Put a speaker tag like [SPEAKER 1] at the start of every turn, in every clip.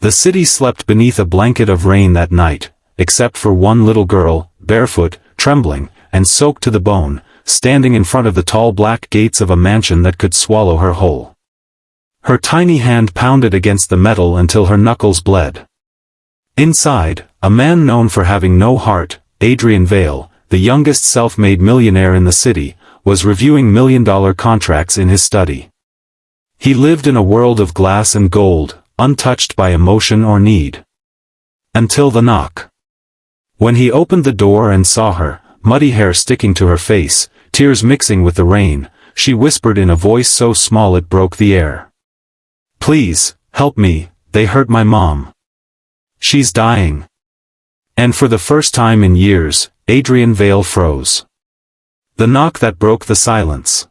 [SPEAKER 1] The city slept beneath a blanket of rain that night, except for one little girl, barefoot, trembling, and soaked to the bone, standing in front of the tall black gates of a mansion that could swallow her whole. Her tiny hand pounded against the metal until her knuckles bled. Inside, a man known for having no heart, Adrian Vale, the youngest self-made millionaire in the city, was reviewing million-dollar contracts in his study. He lived in a world of glass and gold, untouched by emotion or need. Until the knock. When he opened the door and saw her, muddy hair sticking to her face, tears mixing with the rain, she whispered in a voice so small it broke the air. "Please, help me, they hurt my mom. She's dying." And for the first time in years, Adrian Vale froze. The knock that broke the silence.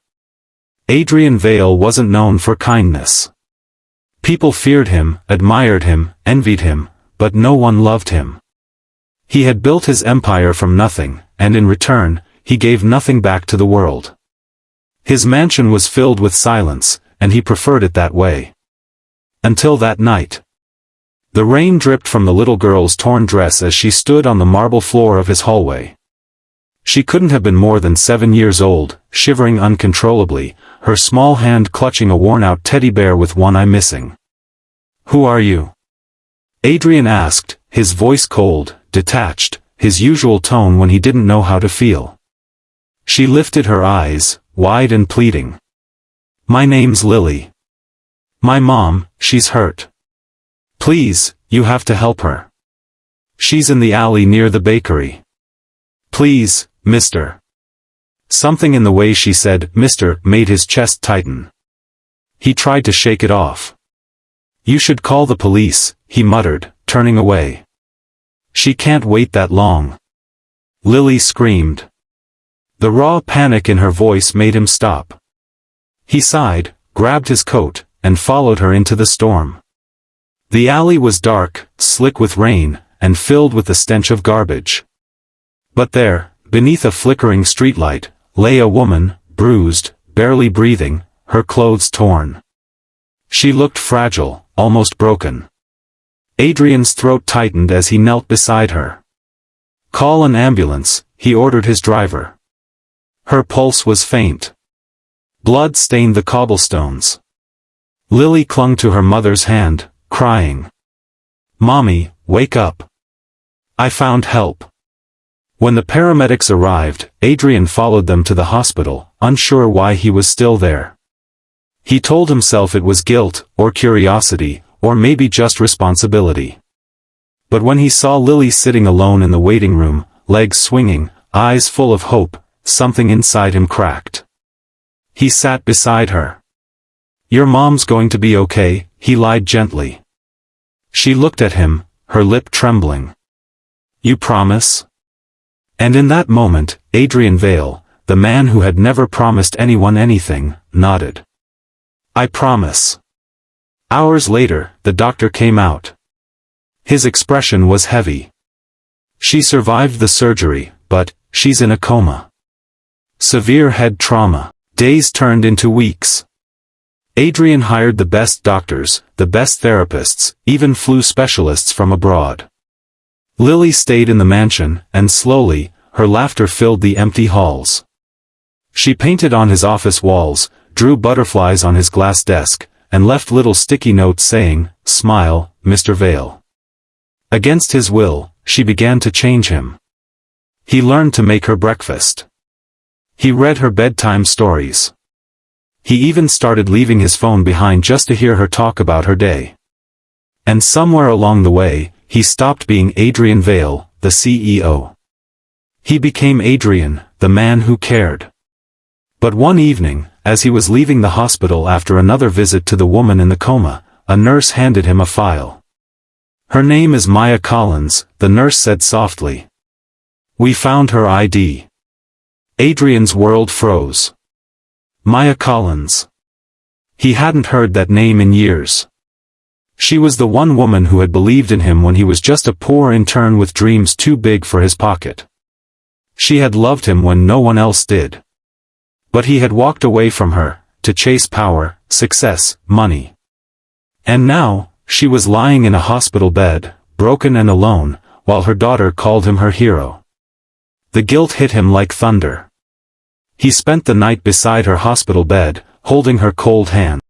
[SPEAKER 1] Adrian Vale wasn't known for kindness. People feared him, admired him, envied him, but no one loved him. He had built his empire from nothing, and in return, he gave nothing back to the world. His mansion was filled with silence, and he preferred it that way. Until that night. The rain dripped from the little girl's torn dress as she stood on the marble floor of his hallway. She couldn't have been more than 7 years old, shivering uncontrollably, her small hand clutching a worn-out teddy bear with one eye missing. "Who are you?" Adrian asked, his voice cold, detached, his usual tone when he didn't know how to feel. She lifted her eyes, wide and pleading. "My name's Lily. My mom, she's hurt. Please, you have to help her. She's in the alley near the bakery. Please, mister." Something in the way she said "mister" made his chest tighten. He tried to shake it off. "You should call the police," he muttered, turning away. "She can't wait that long." Lily screamed. The raw panic in her voice made him stop. He sighed, grabbed his coat, and followed her into the storm. The alley was dark, slick with rain, and filled with the stench of garbage. But there, beneath a flickering streetlight, lay a woman, bruised, barely breathing, her clothes torn. She looked fragile, almost broken. Adrian's throat tightened as he knelt beside her. "Call an ambulance," he ordered his driver. Her pulse was faint. Blood stained the cobblestones. Lily clung to her mother's hand, crying. "Mommy, wake up. I found help." When the paramedics arrived, Adrian followed them to the hospital, unsure why he was still there. He told himself it was guilt, or curiosity, or maybe just responsibility. But when he saw Lily sitting alone in the waiting room, legs swinging, eyes full of hope, something inside him cracked. He sat beside her. "Your mom's going to be okay," he lied gently. She looked at him, her lip trembling. "You promise?" And in that moment, Adrian Vale, the man who had never promised anyone anything, nodded. "I promise." Hours later, the doctor came out. His expression was heavy. "She survived the surgery, but she's in a coma. Severe head trauma." Days turned into weeks. Adrian hired the best doctors, the best therapists, even flew specialists from abroad. Lily stayed in the mansion, and slowly, her laughter filled the empty halls. She painted on his office walls, drew butterflies on his glass desk, and left little sticky notes saying, "Smile, Mr. Vale." Against his will, she began to change him. He learned to make her breakfast. He read her bedtime stories. He even started leaving his phone behind just to hear her talk about her day. And somewhere along the way, he stopped being Adrian Vale, the CEO. He became Adrian, the man who cared. But one evening, as he was leaving the hospital after another visit to the woman in the coma, a nurse handed him a file. "Her name is Maya Collins," the nurse said softly. "We found her ID." Adrian's world froze. Maya Collins. He hadn't heard that name in years. She was the one woman who had believed in him when he was just a poor intern with dreams too big for his pocket. She had loved him when no one else did. But he had walked away from her, to chase power, success, money. And now, She was lying in a hospital bed, broken and alone, while her daughter called him her hero. The guilt hit him like thunder. He spent the night beside her hospital bed, holding her cold hand.